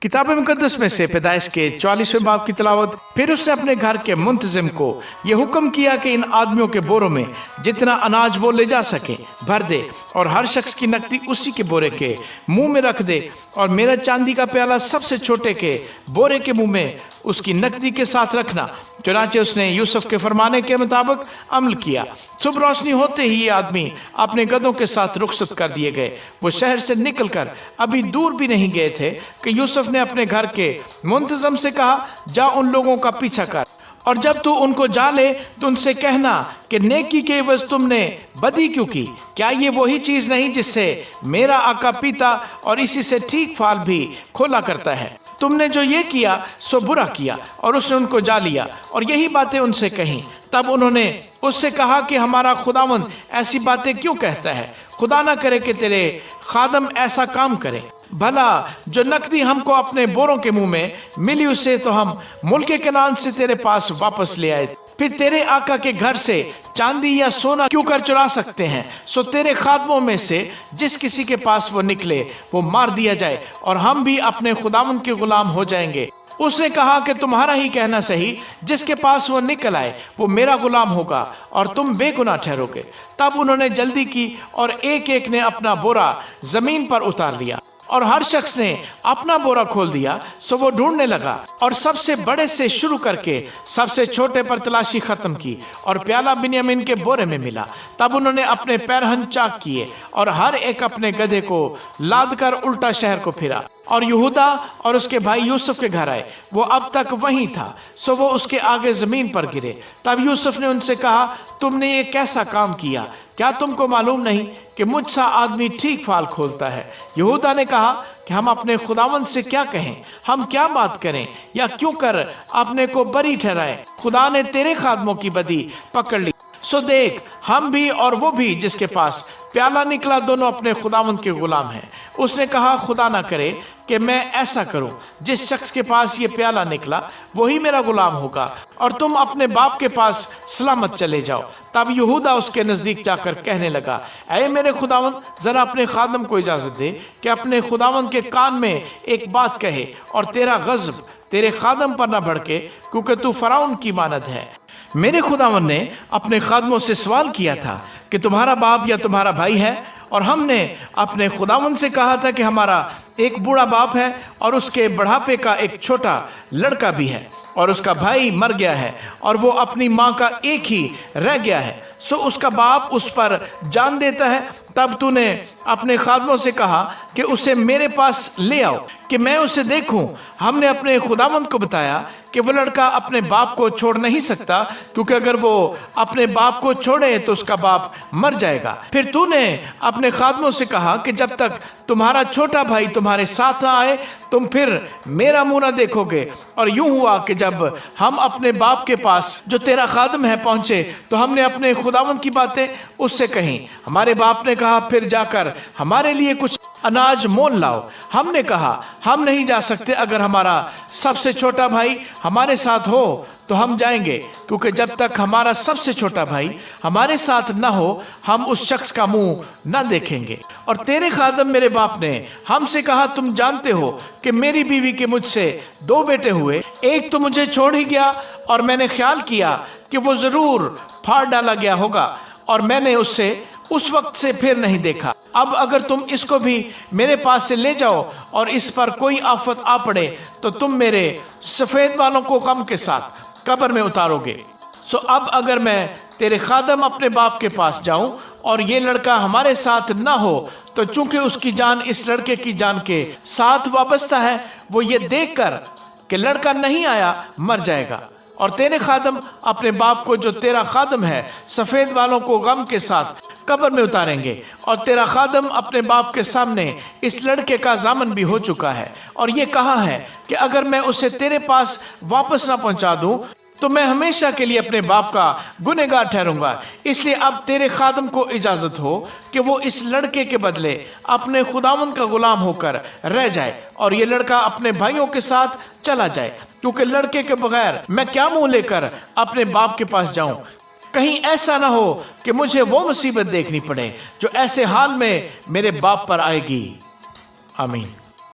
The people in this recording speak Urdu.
کتاب مقدس میں سے پیدائش کے 44ویں باب کی تلاوت۔ پھر اس نے اپنے گھر کے منتظم کو یہ حکم کیا کہ ان آدمیوں کے بوروں میں جتنا اناج وہ لے جا سکے بھر دے، اور ہر شخص کی نقدی اسی کے بورے کے منہ میں رکھ دے، اور میرا چاندی کا پیالہ سب سے چھوٹے کے بورے کے منہ میں اس کی نقدی کے ساتھ رکھنا۔ چنانچہ اس نے یوسف کے فرمانے کے مطابق عمل کیا۔ صبح روشنی ہوتے ہی یہ آدمی اپنے گدھوں کے ساتھ رخصت کر دیے گئے۔ وہ شہر سے نکل کر ابھی دور بھی نہیں گئے تھے کہ یوسف نے اپنے گھر کے منتظم سے کہا، جا ان لوگوں کا پیچھا کر، اور جب تو ان کو جا لے تو ان سے کہنا کہ نیکی کے عوض تم نے بدی کیوں کی؟ کیا یہ وہی چیز نہیں جس سے میرا آقا پیتا اور اسی سے ٹھیک پھال بھی کھولا کرتا ہے؟ تم نے جو یہ کیا سو برا کیا۔ اور اس نے ان کو جا لیا اور یہی باتیں ان سے کہیں۔ تب انہوں نے اس سے کہا کہ ہمارا خداوند ایسی باتیں کیوں کہتا ہے؟ خدا نہ کرے کہ تیرے خادم ایسا کام کرے، بھلا جو نقدی ہم کو اپنے بوروں کے منہ میں ملی اسے تو ہم ملک کنعان سے تیرے پاس واپس لے آئے، پھر تیرے آقا کے گھر سے چاندی یا سونا کیوں کر چرا سکتے ہیں؟ سو تیرے خادموں میں سے جس کسی کے پاس وہ نکلے وہ مار دیا جائے، اور ہم بھی اپنے خداوند کے غلام ہو جائیں گے۔ اس نے کہا کہ تمہارا ہی کہنا صحیح، جس کے پاس وہ نکل آئے وہ میرا غلام ہوگا اور تم بے گناہ ٹھہرو گے۔ تب انہوں نے جلدی کی اور ایک ایک نے اپنا بورا زمین پر اتار لیا، اور ہر شخص نے اپنا بورا کھول دیا۔ سو وہ ڈھونڈنے لگا اور سب سے بڑے سے شروع کر کے سب سے چھوٹے پر تلاشی ختم کی، اور پیالہ بنیامین کے بورے میں ملا۔ تب انہوں نے اپنے پیرہن چاک کیے اور ہر ایک اپنے گدھے کو لاد کر الٹا شہر کو پھرا، اور یہودا اور اس کے بھائی یوسف کے گھر آئے۔ وہ اب تک وہیں تھا، سو وہ اس کے آگے زمین پر گرے۔ تب یوسف نے ان سے کہا، تم نے یہ کیسا کام کیا؟ کیا تم کو معلوم نہیں کہ مجھ سا آدمی ٹھیک پھال کھولتا ہے؟ یہودا نے کہا کہ ہم اپنے خداوند سے کیا کہیں؟ ہم کیا بات کریں یا کیوں کر اپنے کو بری ٹھہرائیں؟ خدا نے تیرے خادموں کی بدی پکڑ لی، سو دیکھ ہم بھی اور وہ بھی جس کے پاس پیالہ نکلا دونوں اپنے خداوند کے غلام ہیں۔ اس نے کہا، خدا نہ کرے کہ میں ایسا کروں، جس شخص کے پاس یہ پیالہ نکلا وہی میرا غلام ہوگا، اور تم اپنے باپ کے پاس سلامت چلے جاؤ۔ تب یہودا اس کے نزدیک جا کر کہنے لگا، اے میرے خداوند، ذرا اپنے خادم کو اجازت دے کہ اپنے خداوند کے کان میں ایک بات کہے، اور تیرا غضب تیرے خادم پر نہ بھڑکے، کیونکہ تو فرعون کی مانند ہے۔ میرے خداوند نے اپنے خادموں سے سوال کیا تھا کہ تمہارا باپ یا تمہارا بھائی ہے؟ اور ہم نے اپنے خداوند سے کہا تھا کہ ہمارا ایک بوڑھا باپ ہے اور اس کے بڑھاپے کا ایک چھوٹا لڑکا بھی ہے، اور اس کا بھائی مر گیا ہے اور وہ اپنی ماں کا ایک ہی رہ گیا ہے، سو اس کا باپ اس پر جان دیتا ہے۔ تب تو نے اپنے خادموں سے کہا کہ اسے میرے پاس لے آؤ کہ میں اسے دیکھوں۔ ہم نے اپنے خداوند کو بتایا کہ وہ لڑکا اپنے باپ کو چھوڑ نہیں سکتا، کیونکہ اگر وہ اپنے باپ کو چھوڑے تو اس کا باپ مر جائے گا۔ پھر تو نے اپنے خادموں سے کہا کہ جب تک تمہارا چھوٹا بھائی تمہارے ساتھ نہ آئے تم پھر میرا منہ نہ دیکھو گے۔ اور یوں ہوا کہ جب ہم اپنے باپ کے پاس جو تیرا خادم ہے پہنچے تو ہم نے اپنے خداوند کی باتیں اس سے کہیں۔ ہمارے باپ نے کہا، پھر جا کر ہمارے لیے کچھ اناج مول لاؤ۔ ہم نے کہا، ہم نہیں جا سکتے، اگر ہمارا سب سے چھوٹا بھائی ہمارے ساتھ ہو تو ہم جائیں گے، کیونکہ جب تک ہمارا سب سے چھوٹا بھائی ہمارے ساتھ نہ ہو ہم اس شخص کا منہ نہ دیکھیں گے۔ اور تیرے خادم میرے باپ نے ہم سے کہا، تم جانتے ہو کہ میری بیوی کے مجھ سے 2 بیٹے ہوئے، ایک تو مجھے چھوڑ ہی گیا، اور میں نے خیال کیا کہ وہ ضرور پھاڑ ڈالا گیا ہوگا، اور میں نے اسے اس وقت سے پھر نہیں دیکھا۔ اب اگر تم اس کو بھی میرے پاس سے لے جاؤ اور اس پر کوئی آفت آ پڑے تو تم میرے سفید بالوں کو غم کے ساتھ قبر میں اتارو گے۔ سو اب اگر میں تیرے خادم اپنے باپ کے پاس جاؤں اور یہ لڑکا ہمارے ساتھ نہ ہو تو چونکہ اس کی جان اس لڑکے کی جان کے ساتھ وابستہ ہے، وہ یہ دیکھ کر کہ لڑکا نہیں آیا مر جائے گا۔ اور تیرے خادم اپنے باپ کو جو تیرا خادم ہے سفید بالوں کو غم کے ساتھ قبر میں اتاریں گے۔ اور تیرا خادم اپنے باپ کے سامنے اس لڑکے کا ضامن بھی ہو چکا ہے، اور یہ کہا ہے کہ اگر میں اسے تیرے پاس واپس نہ پہنچا دوں تو میں ہمیشہ کے لیے اپنے باپ کا گنہگار ٹھہروں گا۔ اس لیے اب تیرے خادم کو اجازت ہو کہ وہ اس لڑکے کے بدلے اپنے خداوند کا غلام ہو کر رہ جائے، اور یہ لڑکا اپنے بھائیوں کے ساتھ چلا جائے، کیونکہ لڑکے کے بغیر میں کیا منہ لے کر اپنے باپ کے پاس جاؤں؟ کہیں ایسا نہ ہو کہ مجھے وہ مصیبت دیکھنی پڑے جو ایسے حال میں میرے باپ پر آئے گی۔ آمین۔